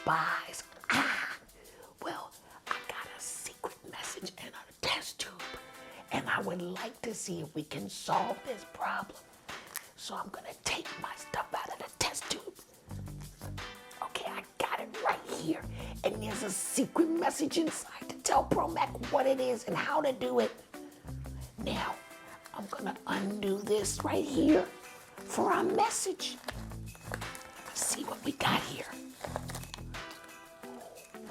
spies. Well, I got a secret message in a test tube, and I would like to see if we can solve this problem. So I'm gonna take my stuff out of the test tube. Okay, I got it right here. And there's a secret message inside to tell Promac what it is and how to do it. Now, I'm gonna undo this right here for our message. Let's see what we got here.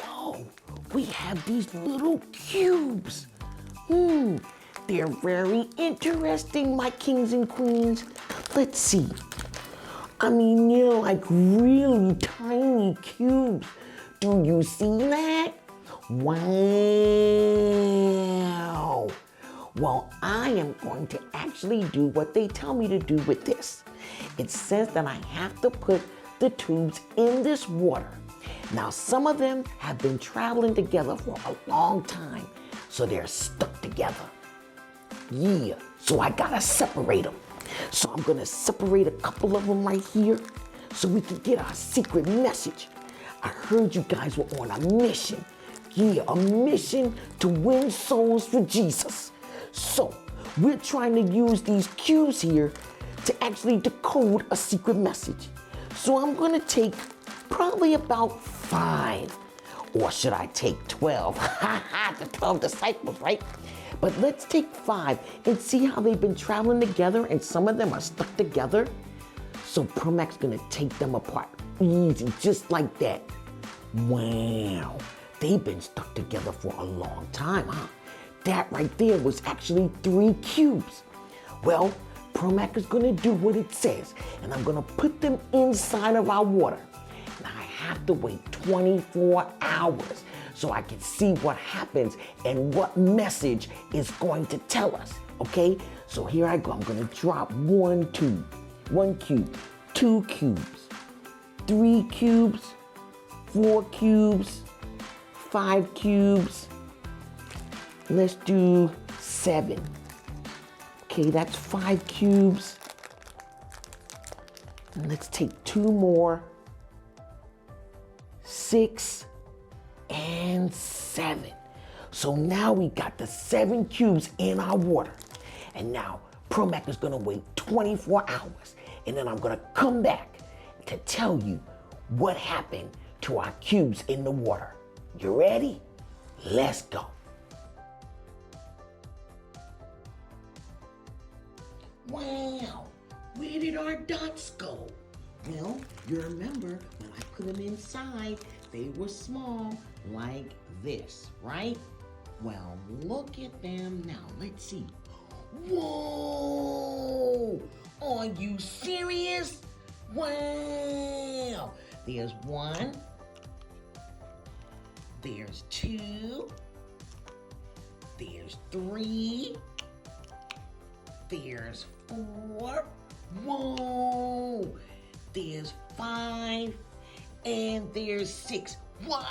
Whoa, we have these little cubes. They're very interesting, my kings and queens. Let's see. I mean, they're like really tiny cubes. Do you see that? Wow. Well, I am going to actually do what they tell me to do with this. It says that I have to put the tubes in this water. Now, some of them have been traveling together for a long time, so they're stuck together. Yeah, so I gotta separate them. So I'm gonna separate a couple of them right here so we can get our secret message. I heard you guys were on a mission. Yeah, a mission to win souls for Jesus. So we're trying to use these cubes here to actually decode a secret message. So I'm gonna take probably about 5. Or should I take 12? The 12 disciples, right? But let's take 5 and see how they've been traveling together and some of them are stuck together. So Promac's gonna take them apart. Easy, just like that. Wow, they've been stuck together for a long time, huh? That right there was actually 3 cubes. Well, Promac is gonna do what it says, and I'm gonna put them inside of our water. Now I have to wait 24 hours so I can see what happens and what message is going to tell us, okay? So here I go, I'm gonna drop 1 cube, 2 cubes, 3 cubes, 4 cubes, 5 cubes. Let's do 7. Okay, that's 5 cubes. And let's take 2 more. 6 and 7. So now we got the 7 cubes in our water. And now Promac is gonna wait 24 hours. And then I'm gonna come back to tell you what happened to our cubes in the water. You ready? Let's go. Wow, where did our dots go? Well, you remember when I put them inside, they were small like this, right? Well, look at them now. Let's see. Whoa! Are you serious? Wow! There's 1. There's 2. There's 3. There's 4. Whoa! There's 5. And there's 6. Wow!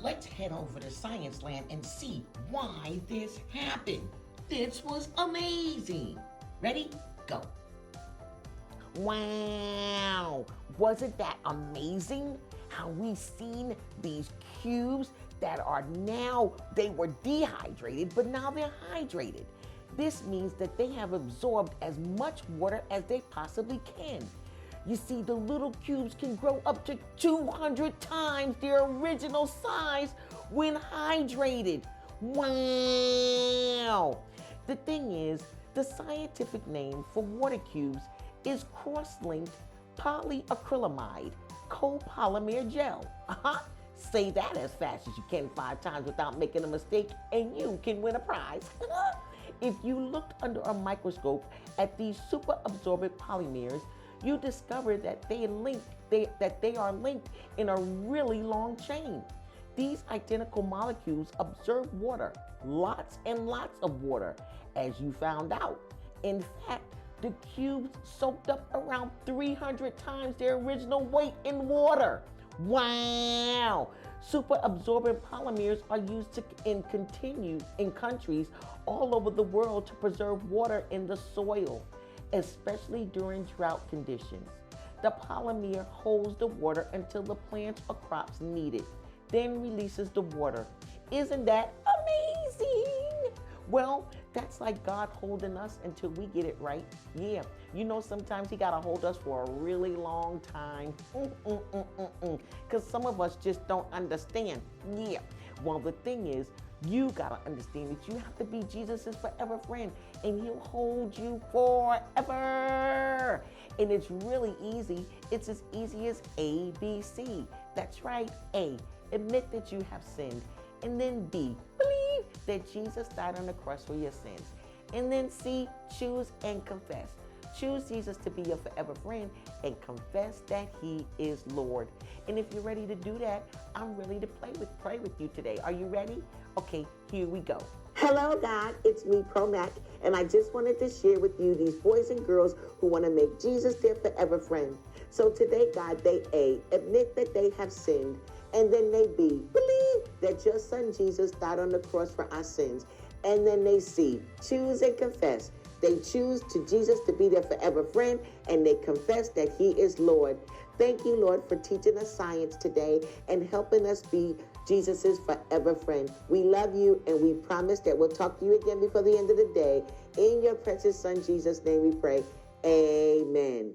Let's head over to Science Land and see why this happened. This was amazing. Ready? Go. Wow! Wasn't that amazing? How we've seen these cubes that are now, they were dehydrated, but now they're hydrated. This means that they have absorbed as much water as they possibly can. You see, the little cubes can grow up to 200 times their original size when hydrated. Wow! The thing is, the scientific name for water cubes is cross-linked polyacrylamide copolymer gel. Say that as fast as you can 5 times without making a mistake, and you can win a prize. If you looked under a microscope at these super absorbent polymers, you discover that they are linked in a really long chain. These identical molecules absorb water, lots and lots of water, as you found out. In fact, the cubes soaked up around 300 times their original weight in water. Wow! Super absorbent polymers are used in countries all over the world to preserve water in the soil, especially during drought conditions. The polymer holds the water until the plants or crops need it, then releases the water. Isn't that amazing? Well, that's like God holding us until we get it right. Yeah, sometimes He got to hold us for a really long time. Because some of us just don't understand. Yeah, well, the thing is, you got to understand that you have to be Jesus' forever friend, and He'll hold you forever. And it's really easy. It's as easy as A, B, C. That's right. A, admit that you have sinned. And then B, believe that Jesus died on the cross for your sins. And then C, choose and confess. Choose Jesus to be your forever friend and confess that He is Lord. And if you're ready to do that, I'm ready to pray with you today. Are you ready? Okay, here we go. Hello, God. It's me, Pro Mac, and I just wanted to share with you these boys and girls who want to make Jesus their forever friend. So today, God, they A, admit that they have sinned, and then they B, believe that your son Jesus died on the cross for our sins, and then they C, choose and confess. They choose to Jesus to be their forever friend, and they confess that He is Lord. Thank you, Lord, for teaching us science today and helping us be Jesus' forever friend. We love you, and we promise that we'll talk to you again before the end of the day. In your precious Son, Jesus' name we pray. Amen.